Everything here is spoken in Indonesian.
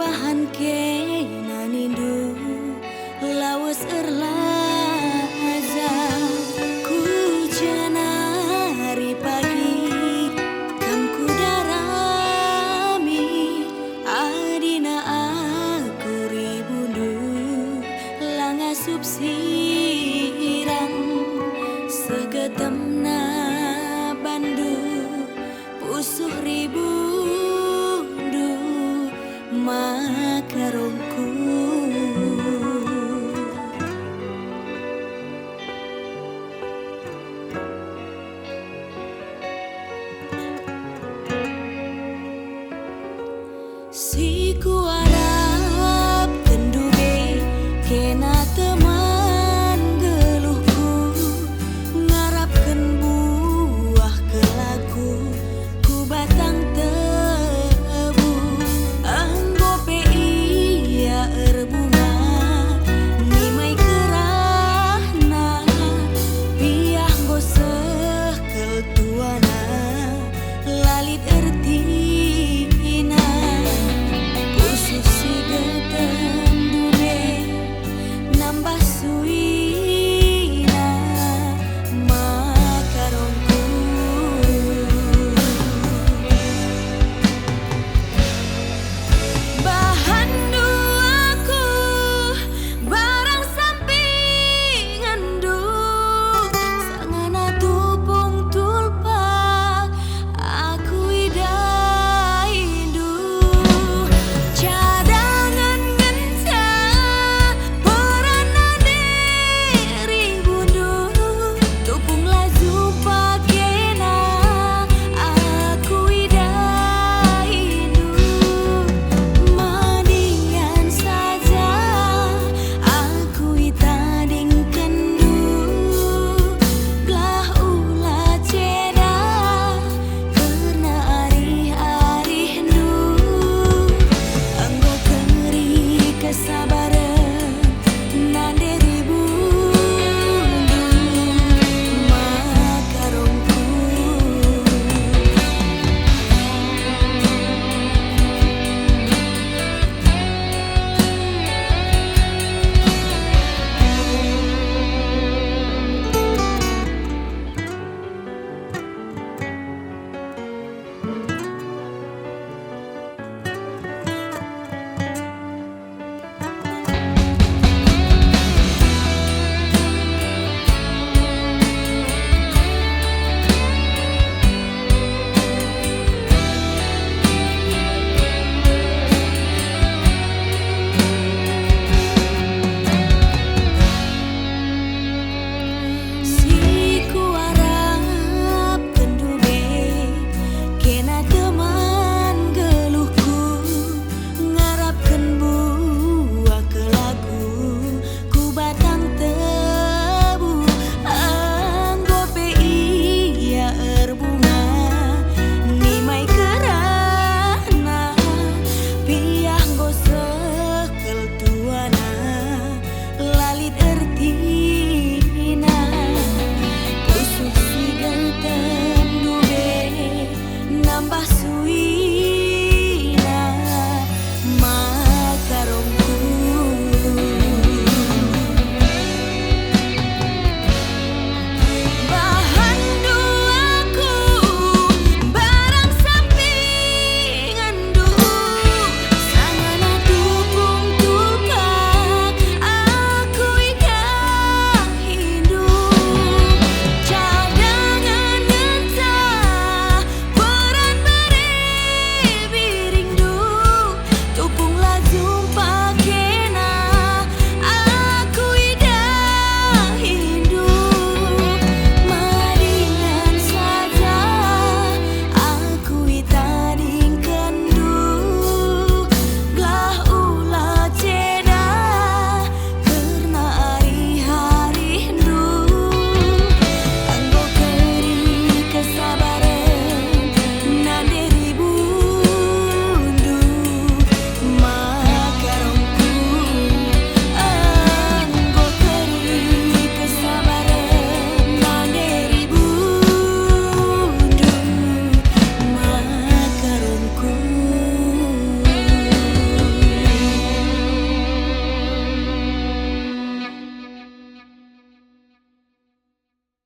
bahan kena nindu lawas erlaza ku janari pagi kam ku darami adina aku ribundu langa subsirang segetemna bandu pusuh ribundu makarongku. Si ku arap kendube kena teman geluhku ngarapkan buah kelaku ku batang tebu anggo iya erbunga nimai kerahna piah goseh ketuana lalit ertina nambah suina makarongku. Bahan duaku barang sampingan du sangana tupung tulpa aku idaidu cadangan genca tupung laju pakena aku idaidu mendingan saja aku itadingkan du belah ulah ceda karena arih-arih du anggo keri kesabaran nande so